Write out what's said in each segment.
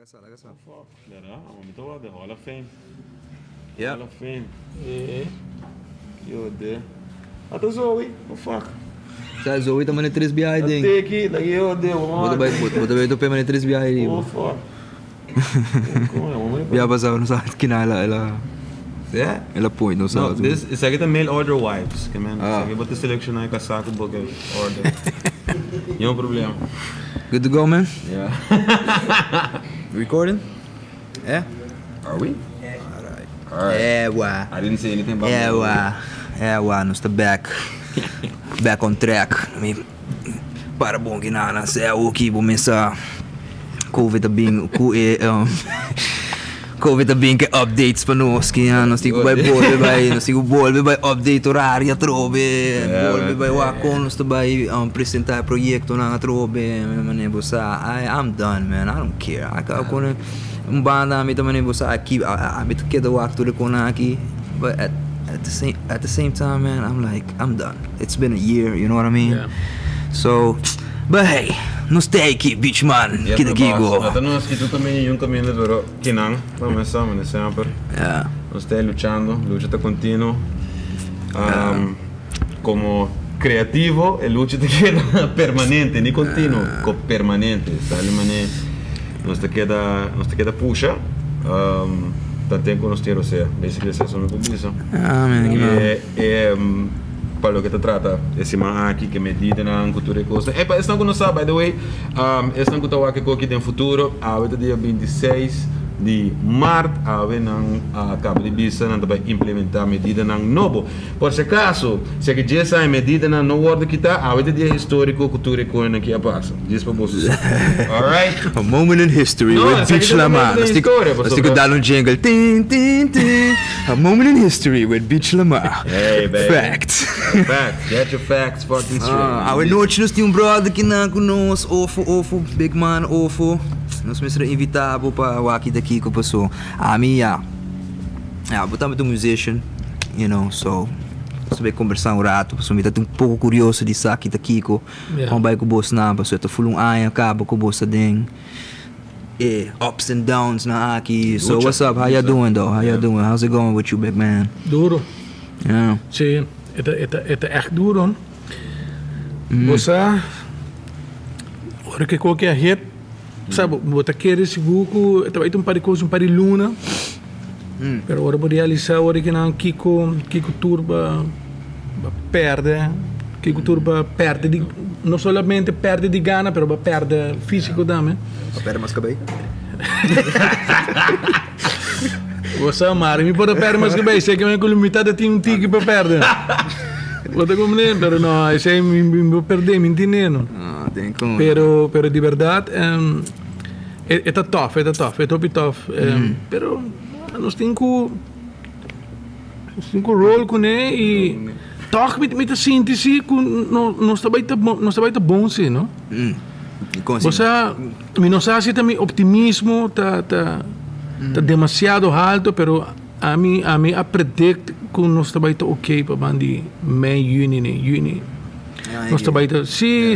Like so. There, I'm the Hall of Fame. Yeah. Hall of Fame. Yeah. Yo, there. Até Zoe, oh fuck. Sa Zoe também é 3 BI ding. Take it, like yo, there, Bota bem tu pema 3 BI. Oh fuck. Biya pa sa sa kinala ela. Yeah. Ela point no sa. No, this is like the mail order wives, que man. Sige bota selection ay casaco book order. Não problema. Good to go, man. Yeah. Recording? Yeah. Are we? Alright. Yeah, wow. I didn't say anything about Yeah, wow. Yeah, wow. Nós tá back on track. Para bom que nada, se é o que vou começar. COVID tá bem que updates para nós que nós tigo vai volve vai update horário trobe, volve vai wakon nós tá vai apresentar projeto na trobe, mané bossa. I'm done, man. I don't care. Aka kona banda mi também bossa aqui, mi tá queda wakto com aqui, but at the same time, man, I'm like I'm done. It's been a year, you know what I mean? Yeah. So, but hey, nós tá aqui, bitch man. Yeah, Kita gigo. Até nós que tu também um caminho de duro, que não, começamos né sempre. Yeah. Nós está luchando, lucha está contínua. Como criativo, a lucha te queda permanente, nem contínuo, permanente. Sabe, mané? Nós te queda puxa. Tanto que nós temos, basically, essa é a nossa posição. Para o que te trata, esse man aqui que medida na cultura e coisa. É para esse não sabe, by the way, esse não está aqui tem futuro, a dia 26 de março, a cabo de bisa não vai implementar medida na novo. Por se acaso, se que já sai medida na no word que tá, a dia histórico cultura e coisa que passa. Diz para vocês. Alright. A moment in history with Beach Lamar. Nós temos dar jingle. Tin, tin, tin. A moment in history with Beach Lamar. Hey, baby. Facts. Facts. Get your facts fucking straight. Our noite nós temos brother que não conosco, ofo, big man, ofo. Nós mesmo invitamos para o aqui daqui que passou. A minha, botamos um musician, you know, so saber conversar rato, pessoal, me tá um pouco curioso de aqui daqui com vai com o boss na, pessoal, tá full ano acaba com o boss ding. Ups and downs na aqui. So what's up? How you doing though? How you doing? How's it going with you, big man? Duro. Yeah. Sim, é echt duro. Você, hora que qualquer hit sabe, botar querer seguro, estava aí par de coisa, par de luna. Pero agora vou realizar agora que não Kiko Turba perde, Kiko Turba perde não somente perde de gana, pero perde físico também. Perde mais cabelo. Você amar, me pode perder mais cabelo, sei que me com limitada tem tique para perder. Vou como nem, pero não, esse aí me vou perder, me entendendo. Pero de verdade é tough, é tough. Pero nós temos que rol com ele e toch met de síntese nós está bom sim, não? Você me não sabe também optimismo tá demasiado alto, pero a mim a predict que nós está bem ok para bandi Mei Juni. Nós está bem sim.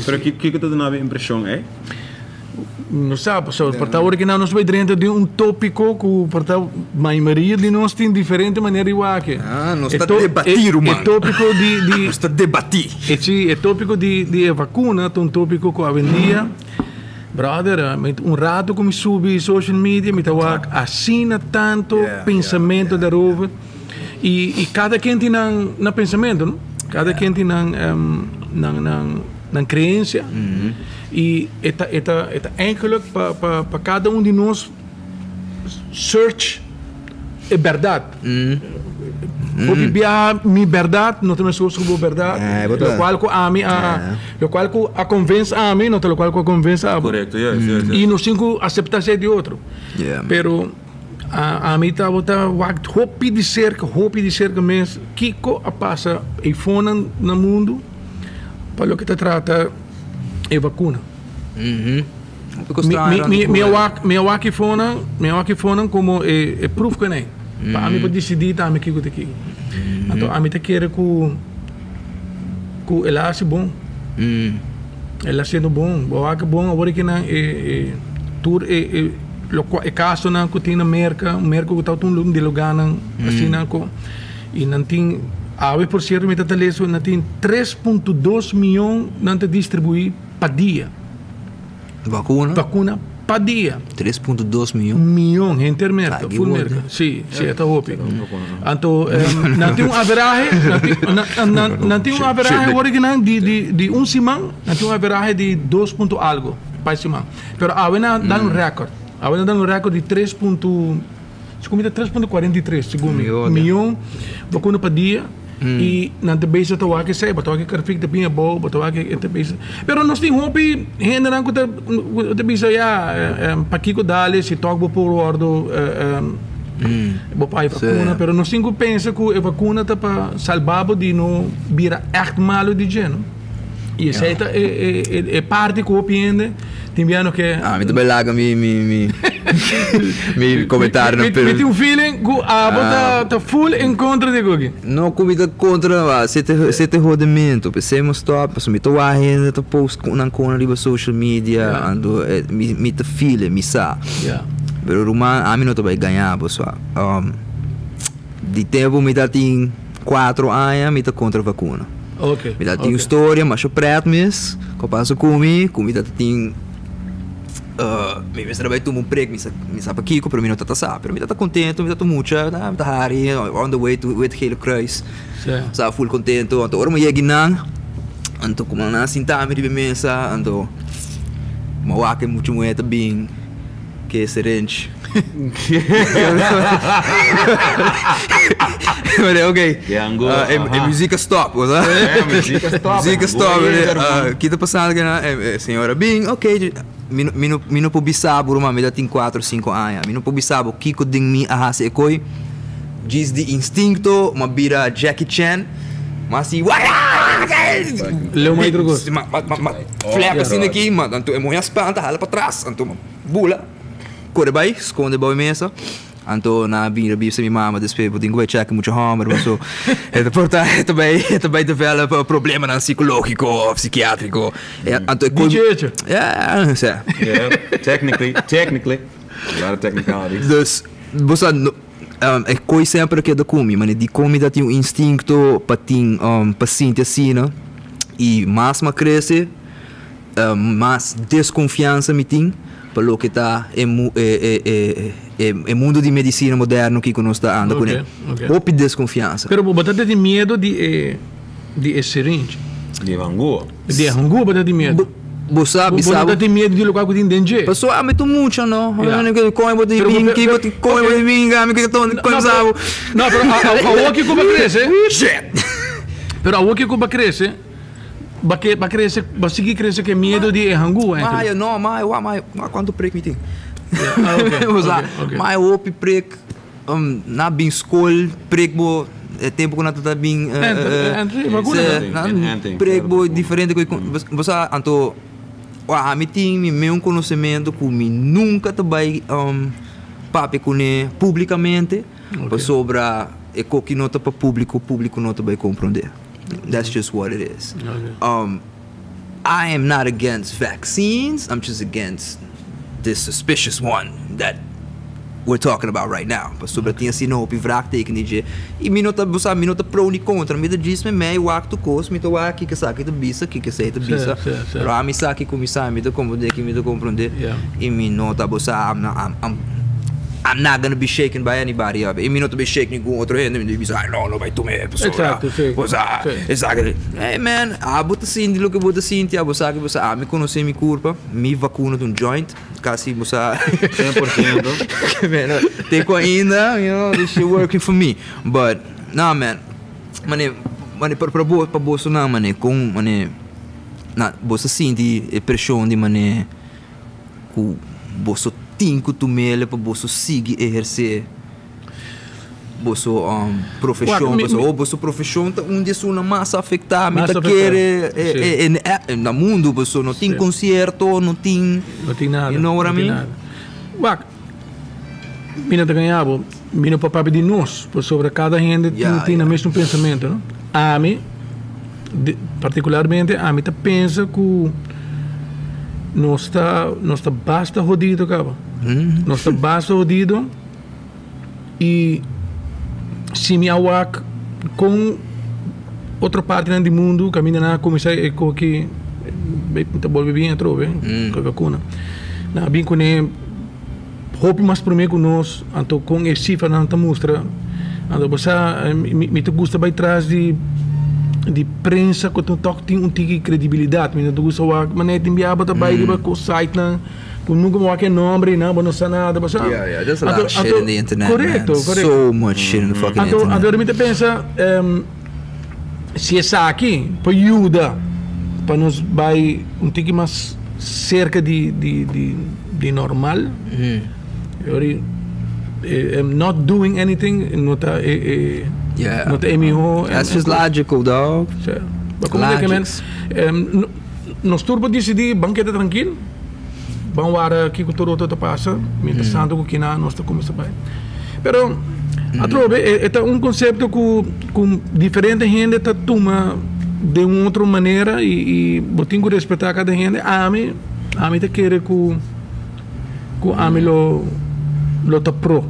Pero que tu dá a impressão é? Não sabe, só para hora que nós vai dentro de tópico que para a maioria de nós tem diferente maneira igual que. Nós está debatir, mano. É tópico de nós está debatir. É tópico de vacuna, é um tópico que a vendia. Brother, rato que me subi social media, me estava assina tanto pensamento daarover. E cada quem tem na pensamento, não? Cada quem tem na crença. E é eigenlijk para cada de nós search é verdade. Porque minha verdade não tem mais sobre verdade. O qual que a convence a mim, não tem o qual que a convence a mim. Correto, yes. E nós temos que aceitar de outro. Pero a mim está hope de ser que mesmo Kiko a passa e fona no mundo para o que te trata é vacuna. Minha waki fona como é proof que nem. Para mim para decidir tá me Kiko aqui. Então a mim te quer que ela seja bom. Ela sendo bom, o waki bom agora que não é futuro é caso na que tem na merca que está um de lugar assim na e não tem por certo me tá leso não tem 3.2 milhões não te distribuir para dia vacuna para dia 3.2 milhões milhão entre merca full merca sim está hopi então não tem average não tem average original de semana não tem average de 2 ponto algo para semana pero agora dá recorde de 3.43 segundo milhão vacuna para dia e não te beisa to que sei botou que perfeito de pinha bom botou que te beisa pero nós tem hopi generan que te beisa já para que dale se toca por ordo pai vacuna pero nós cinco pensa que a vacuna tá para salvar de não vira echt malo de geno e essa é parte que opende tem viano que me também larga me comentário me tem feeling que tá full em contra de Google não comida contra se te rodimento pensemos stop so me tô ainda tô post na corner de social media ando me te feeling me sa pero Roman a mim não tô vai ganhar pessoal de tempo me dá tem 4 anos me tá contra a vacuna ok me dá tem história mas eu preto mesmo que passo comida tem me trabalho tu prego me sabe aqui para mim não tá sabe pero me tá contento me tá muito tá hari on the way to with hele kruis sa full contento então ora me ia ginang então como na sinta me de mesa então mawake muito muito bem que serente ok música stop música stop que tá passando senhora bem ok mi não pubi sabo mas me dá tem 4 5 anos mi não pubi sabo kiko ding mi ahase koi diz de instinto ma bira Jackie Chan mas se leu mais drogos flap assim aqui mas tanto é muito espanta hala para trás tanto bula corre vai esconde boa mesa anto na bira bisa mi mama depois vou ter que check muito hammer mas so também develop problema na psicológico psiquiátrico anto technically a lot of technicality dus você é coisa sempre que da come mas de comida tem um instinto para ter paciente assim e mais cresce mais desconfiança me tem pelo que está mundo de medicina moderno que nós está andando com ele pouco desconfiança pero você tem medo de seringe de hangu você tem medo você tem medo de lugar que tem danger pessoal me tu muito não como eu vou vir que como eu vou vir que tô como sabe não pero a que como cresce pero a que como cresce ba cresce ba seguir cresce que medo de hangu mas quanto preço me tem mas o preço na bem escola preço é tempo que não está bem preço diferente você então a mim tem meu conhecimento que me nunca vai papo com ele publicamente sobre o que não está para público não vai compreender. That's just what it is. I am not against vaccines. I'm just against this suspicious one that we're talking about right now. Sobre tinha sido o pivrak técnico e minota pro ni contra. Me diz me o acto cos me to aqui que sabe que bisa que sei te bisa. Pero a mi sabe como sabe me to compreender que me to compreender. E minota bosa I'm not gonna be shaken by anybody. E me não be shaken com outro gente. Me diz, não vai tomar pessoa. Exato. Hey man, bota sim de lo que bota sim, tia, você que você me conhece me culpa, me vacuna de um joint, quase você 100%. Tem ainda, you know, this shit working for me. But nah man, para bolso não, com na você sente pressão de com bolso tinco tu mele para você seguir exercer você profissão você profissão onde isso não mais afetar me tá querer no mundo você não tem concerto não tem nada you know what I mean mina tá ganhava mina para de nós sobre cada gente tem o mesmo pensamento não a mim particularmente a mim tá pensa que não está basta jodido, cara. Não está basta jodido e se me awak com outra parte do mundo, caminha na começar com que tá bom bem trove, com a vacuna. Na bem com hope mais por mim com nós, então com esse cifra não tá mostra. Então você me te gosta vai trás de prensa que tu tem um tique credibilidade, me te gosta o maneira enviar para baixo para o site na nunca me aquele nome, não, não sei nada, você. Yeah, there's a lot of shit in the internet. Correto. So much shit in the fucking internet. Agora me te pensa se essa aqui para ajuda para nos vai um tique mais cerca de normal. I'm not doing anything, not That's just logical, dog. Nós turbo decidir banquete tranquilo. Vamos ver que o todo está passa, interessante o que nós está começando bem. Pero a trove é um conceito com diferente gente está toma de uma outra maneira e botinho que respeitar cada gente. A mim te quer que a mim lo tá pro.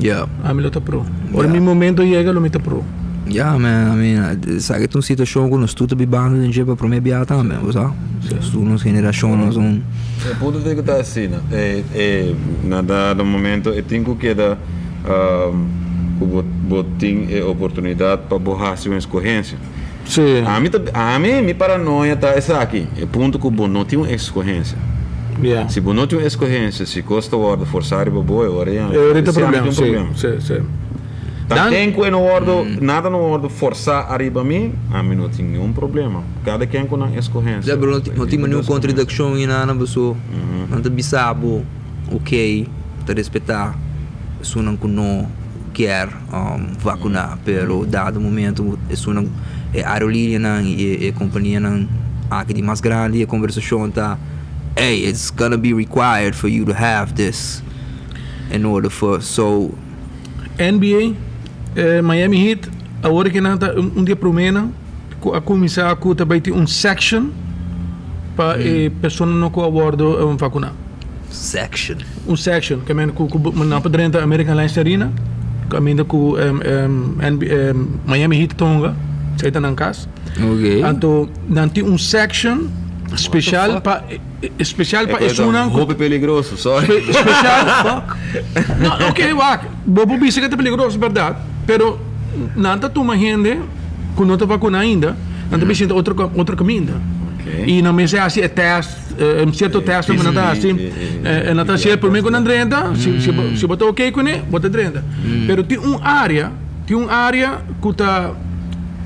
Yeah. A mim lo tá pro. Por mi momento chega lo meta pro. Yeah, man. I mean, sabe que tu situação que nós tudo bibando de jeito para me biar também, sabe? Tu nos geração nós O ponto de que está assim, nada no momento eu tenho que dar botin oportunidade para borrar sua escorrência. Sim. A mim me paranoia tá essa aqui. É ponto que não tem uma escorrência. Yeah. Se não tem uma escorrência, se custa o ordem forçar o boa, é problema. Sim. Tem que no ordem, nada no ordem forçar arriba a mim não tem nenhum problema. Cada quem com a escorrência. Não tem nenhuma contradição em nada, pessoa. Não tem bisabo, ok, te respeitar, se não quer vacinar, pero dado momento, se não é aerolínea e companhia aqui mais grande, a conversação tá, hey, it's gonna be required for you to have this in order for NBA, Miami Heat, agora que nada dia promena, a começar a também tem section para pessoas não com abordo vacinar. Section, que menos na padrenta American Airlines Arena, caminho com Miami Heat Tonga, sai tá na casa. Okay. Então, não tem section especial para isso não. Roupa peligroso, sorry. Especial. Não, ok, bobo bicicleta peligroso, verdade. Pero não está toma gente que não está vacunada ainda, não está pensando outra caminho. E não me sei assim é teste, certo teste não está assim, não está assim por mim com 30, se botar ok com ele, bota 30. Pero tem área que está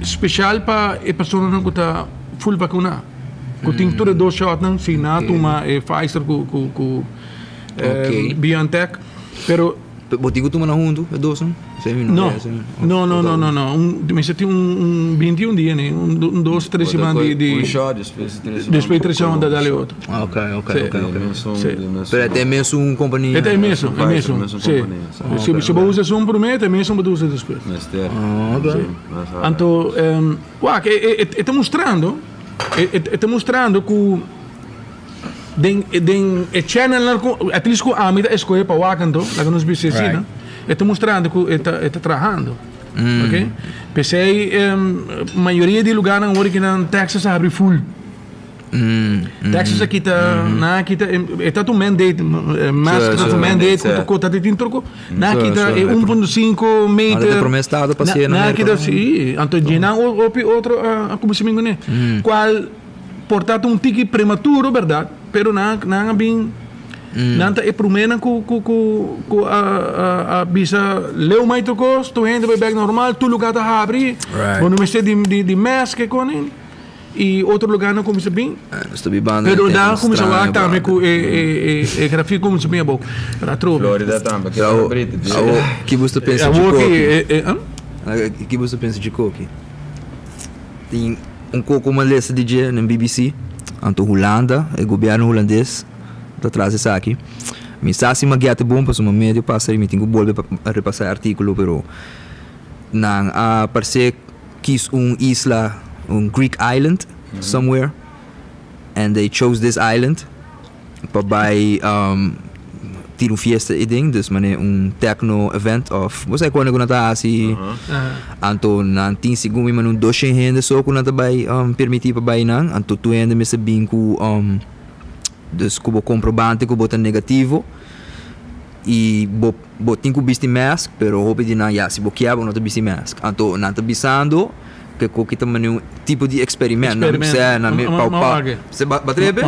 especial para a pessoa não que está full vacunada. Com tem tudo 2 shots não, se não toma Pfizer com BioNTech, pero botigo tu mana junto, é doce, não? Não. Mas tem 21 dias, né? 2, 3 semanas de shot, depois 3 semanas dá-lhe outro. Ok. Pero até mesmo companhia. É mesmo. Se você usa um por mês, é mesmo para usar depois. Então, está mostrando que den channel at least com a mida escolha para wakando lá que nos bicicleta está mostrando que está trabalhando, ok? Pensei maioria de lugares agora que na Texas abre full. Texas aqui está tu mandate com cota de tintroco na aqui está 1.5 metros promestado para ser na aqui está sim então genan outro como se me engane qual portanto um tique prematuro verdade pero não bem não é promena com a bisa leu mais trocos tu entra vai back normal tu lugar tá abre quando me sei de mask com ele e outro lugar não começa bem pero dá começa lá também com gráfico começa bem a boca para trove Florida também que você pensa de coque que você pensa de coque tem coco uma lista de dia na BBC anto Holanda o governo holandês está traz isso aqui me está assim uma guia bom para uma médio passa e me tenho que voltar para repassar artigo pero não parece que isla Greek island somewhere and they chose this island Pabai tiro fiesta e ding, dus mane techno event of você quando eu nata assim anto nan tin sigumi manun doshe hende so kuna tabay permitir pabai nang anto tu hende me sabing ku dus kubo comprobante kubo tan negativo e bo tin ku bisti mask pero hope di na ya si bo kiabo no to bisti mask anto nata bisando que kita manu tipo de experimento na me pau se batrebe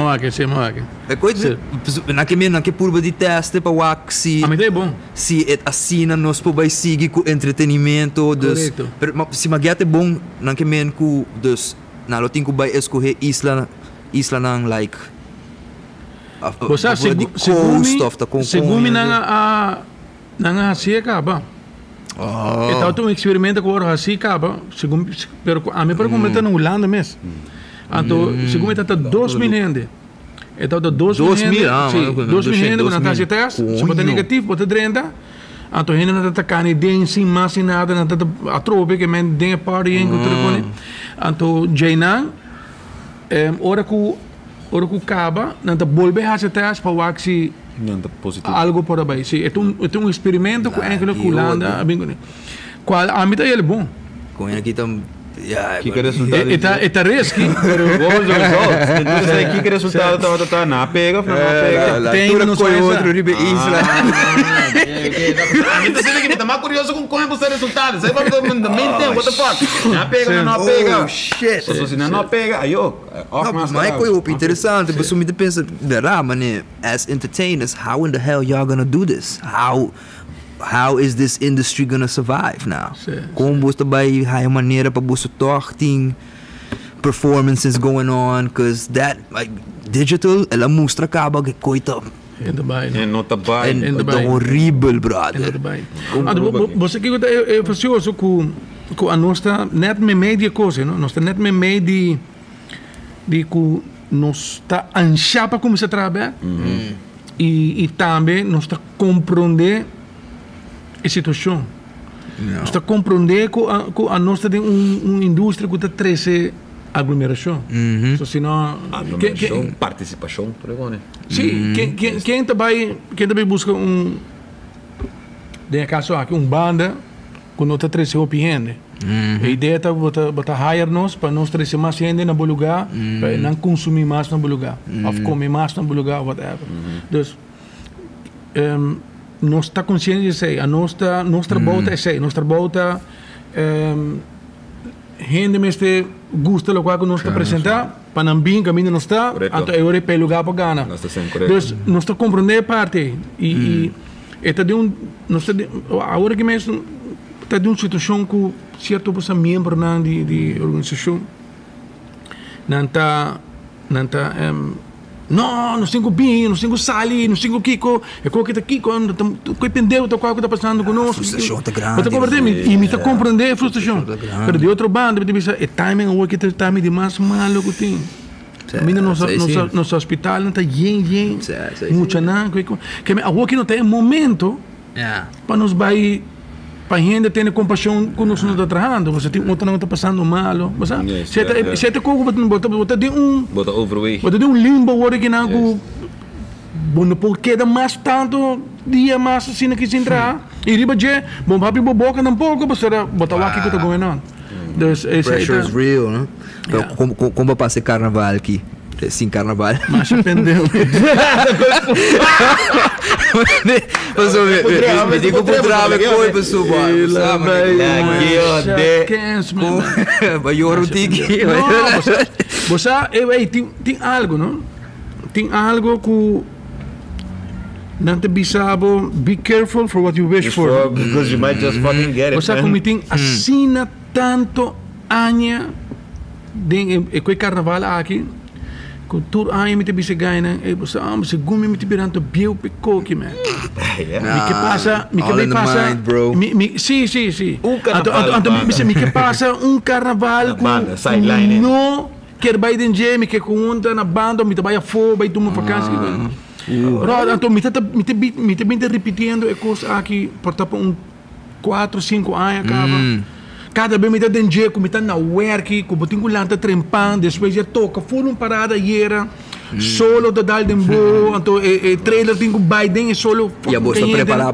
é coisa na que purba de teste para wak si é bom si et assina nos po vai seguir com entretenimento dus se magate bom na que men ku dus na lo tin ku vai escorrer isla nang like Bosa segumi nanga assim acaba. Então tu experimenta com o assim acaba. Pero a mim para completar na Holanda mesmo. Então segumi tá 2.000 gente. Então 2.000 gente. 2.000 gente quando tá se teste, se bota negativo, bota 30. Então gente não tá canadense, mas nada, não tá atrope que men tem party em contra. Então Jainan ora que acaba, não tá volve a se teste para o axi algo por aí. Sim, é um experimento com aquela Holanda, qual a mim tá ele bom. Com ele aqui tam que resultado? Está risky. Vamos ver resultados. Então aqui que resultado tá na pega, tem no outro ribe isla. A mim tá sendo que tá mais curioso com como é o resultado. Sai para todo mundo mente, what the fuck? Na pega, não pega. Oh shit. Se não pega, aí ó. Mas é coisa interessante, você me pensa, verá, mané, as entertainers, how in the hell y'all gonna do this? How is this industry gonna survive now? Como você vai high maneira para você torting performances going on? Cause that like digital, ela mostra acaba que coisa. É nota bem. É horrível, brother. Você que é facioso com a nossa net me media coisa, não? Nossa net me media de que nós está ansiar para começar a trabalhar e também nós está compreender a situação. Nós está compreender que a nossa tem uma indústria que está trazendo aglomeração. So, senão, aglomeração, participação, por exemplo. Sim, quem também busca de caso aqui, banda que não está trazendo opinião. A ideia é botar hire nós para nós trazer mais gente no lugar, para não consumir mais no lugar, ou comer mais no lugar, whatever. Então, nós está consciente disso, a nossa volta é isso, nossa volta gente mesmo gosta do que nós está apresentar, para não vir caminho não está, então é hora para lugar para ganhar. Então, nós está compreendendo a parte e está de a hora que mesmo está de uma situação que certo pessoa membro de organização não está não, nós temos bem, nós temos sali, nós temos Kiko, é qual que está Kiko, que pendeu, tá qual que está passando conosco. A frustração está grande. Mas compreender, e me está compreender a frustração. Mas de outro bando, é timing, o que está timing de mais malo que tem. Ainda nosso hospital não está bem, muito não, que a que não tem momento para nos vai para a gente ter compaixão com nós não está trabalhando, você tem outra não está passando mal, você tem como botar de bota overweight, botar de limbo hora que não bom porque dá mais tanto dia mais assim que se entrar e riba je bom papi boboca não pouco você botar lá que está going on. Pressure is real, né? Como passar carnaval aqui? Sim, carnaval. Mas pendeu. Me digo por trave coi pessoal. Vai ouro tiki. Você tem algo, não? Tem algo que não te bisabo. Be careful for what you wish for. Because you might just fucking get it. Você como tem assina tanto anos de coi carnaval aqui. Tur ay mi bisa gaina basta se gumi mi tibiranto biu picoki man. Mi que pasa sí. Mi que pasa carnaval no quer vai denje mi que conta na banda mi trabalha fo vai tomar vacança. Então mi te bem repetindo é coisa aqui por tá 4, 5 anos acaba. Cada vez me dá dengue, como está na work, como tenho lanta trempando, depois já toca, foi uma parada e era, solo total de boa, então trailer tem com Biden é solo. E a boa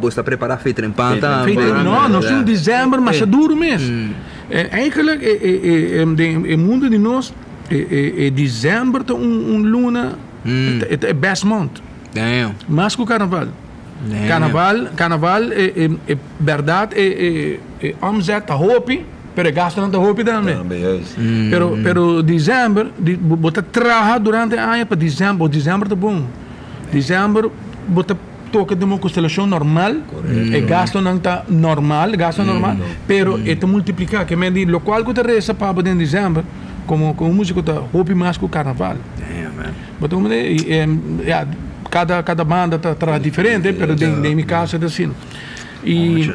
está preparada feita em panta. Não, nós temos dezembro, mas é duro mesmo. Eigenlijk é mundo de nós dezembro tem luna é best month. Mas com carnaval. Carnaval é verdade é omzet a hopi, pero gasta não a hopi também. Pero dezembro bota trabalhar durante a ano para dezembro tá bom. Dezembro bota toca de uma constelação normal, e gasto não está normal, pero é te multiplicar, que me diz, lo qual que te resta para em dezembro, como músico tá hopi mais com carnaval. Então, cada banda está diferente, pero em meu caso é assim. E,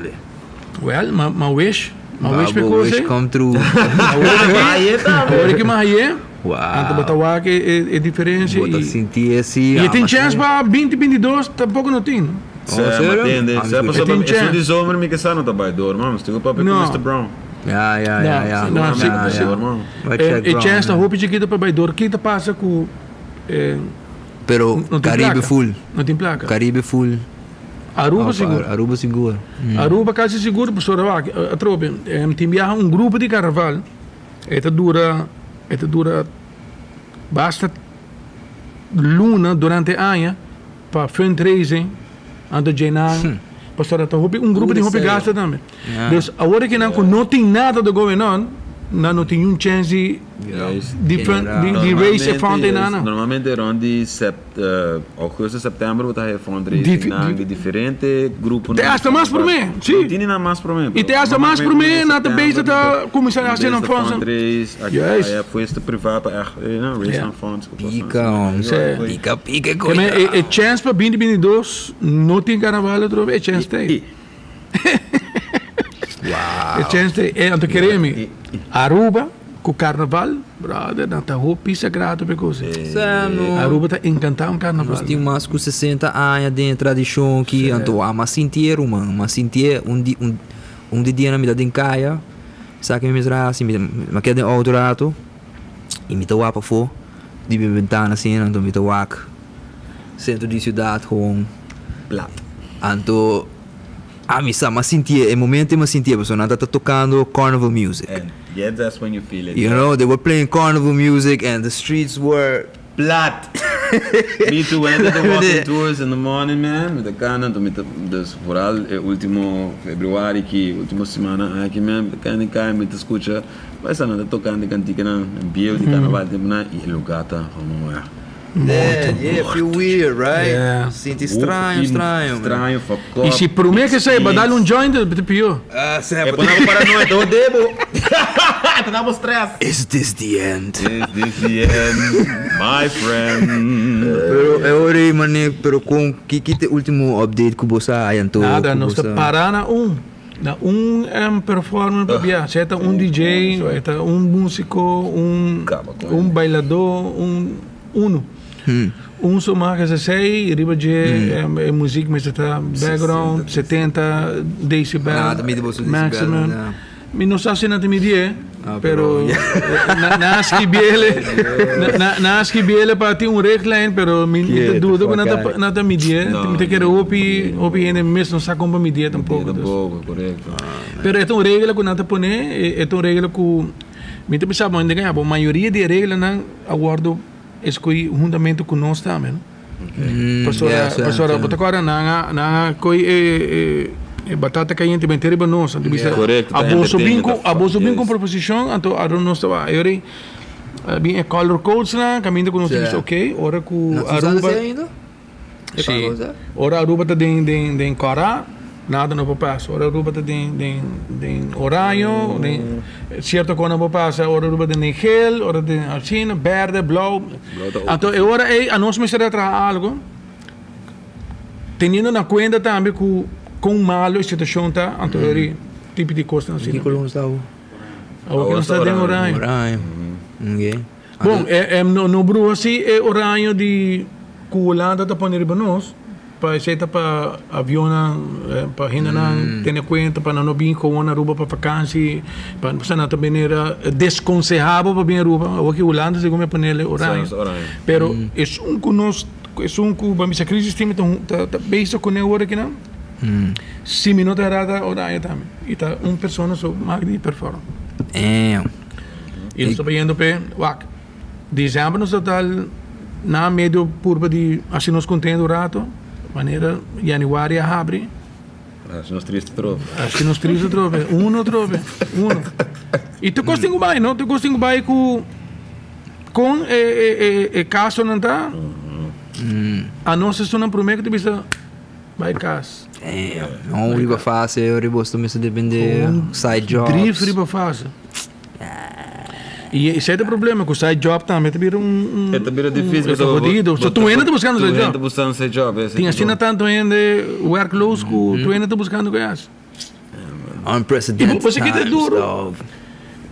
well, my wish wish come true. Agora que mais é, Wow. Bota que é diferente. Bota sentir assim. E tem chance para 2022, tampouco não tem. Sério? Isso de zomer, me que sa não tá by door, mano. Estou para Mr. Brown. E chance da roupa de quita para baidor, quita passa com pero Caribe full. Não tem placa. Caribe full. Aruba seguro. Aruba seguro. Aruba quase seguro, professor. A tropa, tem viaja grupo de carnaval. Esta dura basta luna durante a ano para fundraising ando Jenang. Pastor, grupo de roupa gasta também. Dus agora que não tem nada do governo, não tem chance de raise a fund nada. Normalmente rond agosto, setembro, você tem fundraising de diferente grupos. Te hasta mais por mim, sim. Tem mais por mim. E te hasta mais por mim, na base da começar a ser fundraising. Aí foi este privado, raise funds. Pica. É chance para 2022, não tem carnaval outro, é chance tem. Wow. É chance é anto queremos Aruba com carnaval, brother, não tá roupa sagrado para coisa. Aruba tá encantado com carnaval. Nós temos mais de 60 anos de tradição que anto ama sentir, mano, mas sentir um dia na vida de caia, sabe que me traz assim, me quer de outro rato e me toa para fora, de ventana assim, anto me toa centro de cidade com plat. Anto mas sentia, em momento eu sentia, a pessoa não está tocando carnival music. And yeah, that's when you feel it. You know, they were playing carnival music and the streets were flat. Me too, when I did the walking tours in the morning, man, met de kanen, dus vooral último februari, última semana aqui, man, de kanen kai, met de escucha, vai estar na tocando cantica na bio de carnaval, tipo na e lugar tá como é. Feel weird, right? Yeah. Sente estranho. E se por mim que sei, dar um joint, é pior. É para não para nós, eu devo. Tenamos stress. Is this the end? My friend? Pero eu orei, mané, pero com que te último update que você ayantou? Nada, nós está parando na performance para viajar, certo? DJ, músico, bailador, só marca 16, riba de música, mas está background, 70 decibel, maximum. Mi não sei se não te medir, pero nasci biele para ter regline, pero mi dúvida que não te medir, te quero opi ainda mesmo não sabe como medir tampouco. Correto. Pero é regra que não te põe, é regra que me te pensava ainda ganhar, a maioria de regras não aguardo escolhi juntamente com nós também. Pastora, bota agora na coi batata caliente bem terrible nós, então bisa abuso bem com proposição, então a nós estava eu bem color codes lá, caminho com nós disse ok, ora com Aruba ainda. Sim. Ora Aruba tá de Corá, nada não pode passar. Ora Aruba tá de horário, certo quando não passa, ora Aruba de gel, ora de China, verde, blauw. Então agora a nós me será algo tendo na conta também com malo a situação tá, então tipo de coisa assim. Que coluna está o? Agora não está de horário. Okay. Bom, no bru assim é horário de Holanda tá pondo para nós. para aceita para avião para ainda não ter conta para não vir com uma Aruba para vacância para não também era desconselhável para vir Aruba ou que Holanda se come panela orange pero é um que vamos a crise tem tá beijo com a hora que não 6 minutos errada orange também e tá uma pessoa só mais de performa e estou vendo para dezembro no total na meio purba de assim nos contendo o rato maneira januário abre acho nos triste trove uno e tu gostinho bem não tu gostinho bem com caso não tá a nossa só não promete que tu bisa vai caso não riba fácil eu ribosto me se depender side jobs drift riba fácil e esse é o problema, que o side job também vira vira difícil. Só tu ainda está buscando side job. Tu ainda buscando side job. Tem assim tanto ainda workloads que tu ainda está buscando que é. Unprecedented times,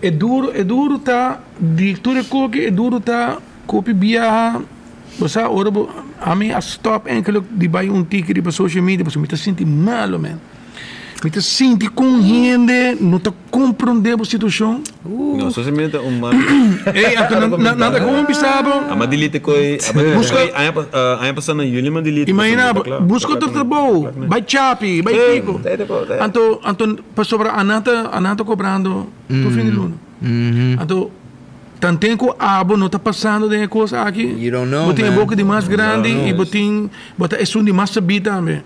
é duro tá de tudo que é duro tá copy via você ora a mim a stop enkele die bij ticket para social media você me tá sentindo mal man me tá sentindo com gente não tá compreendendo a situação não socialmente mal nada como pensava a delete coi a passando na Yuli mas delete imagina busca outro trabalho vai chapi vai pico anto para sobra anata cobrando no fim de luna anto tanto abo não está passando de coisa aqui you don't know botem boca de mais grande e botem é um de mais sabida também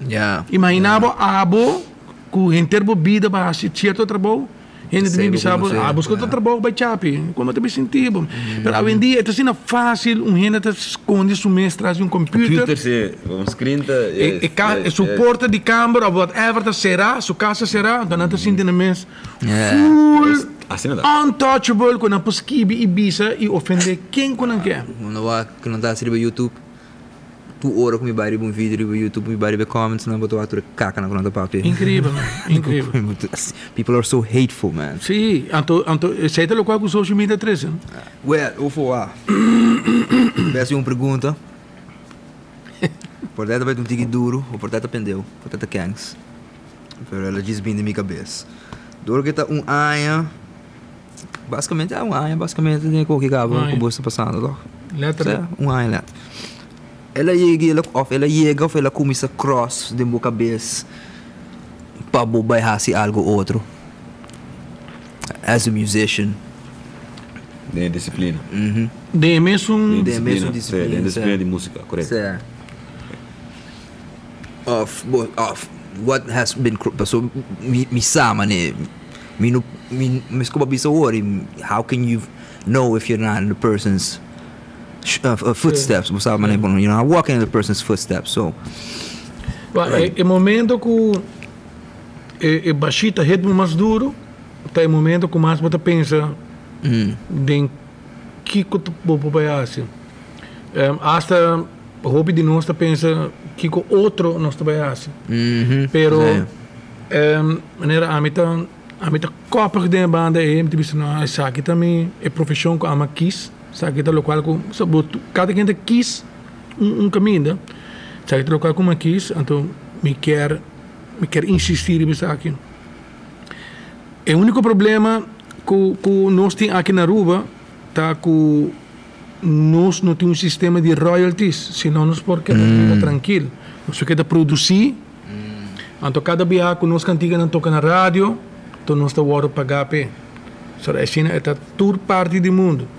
imaginava abo com interbo vida para certo trabalho gente também pensava busca outro trabalho vai chapi como também sentivo mas hoje em dia é assim fácil gente está esconde seu mês traz computer screen e suporta de câmera whatever será sua casa será então não está sentindo mês untouchable quando possível e bisa e ofender quem quando quer não está assim no YouTube tu ora com me bari um vídeo no YouTube me bari comments não botou ator caca na conta papel incrível people are so hateful man sim anto sei lo qual com social media 13 well eu vou peço uma pergunta por dentro vai um tigre duro ou por dentro pendeu por dentro kangs pero ela diz bem de minha cabeça duro que tá anha basicamente é anha basicamente tem qualquer cabo que você passando letra anha ela chega ela começa a cross de minha cabeça para bobar se algo outro as a musician de disciplina de mesmo disciplina de música correto of what has been so me sama ne me scuba bisa worry how can you know if you're not in the person's footsteps you know walking in the person's footsteps so é momento que é baixita ritmo mais duro tá é momento que mais você pensa de que tu vai assim hasta hobby de nós pensa que o outro nós vai assim pero maneira a mim tá copa de banda é me disse não essa aqui também é profissão que ama quis sabe que local com cada quem quis caminho sabe que local como quis então me quer insistir nisso aqui é o único problema que nós tem aqui na Aruba tá que nós não temos um sistema de royalties senão nós porque tá tranquilo nós quer produzir então cada dia que nós cantiga não toca na rádio então nós tá hora pagar pe so é assim é toda parte do mundo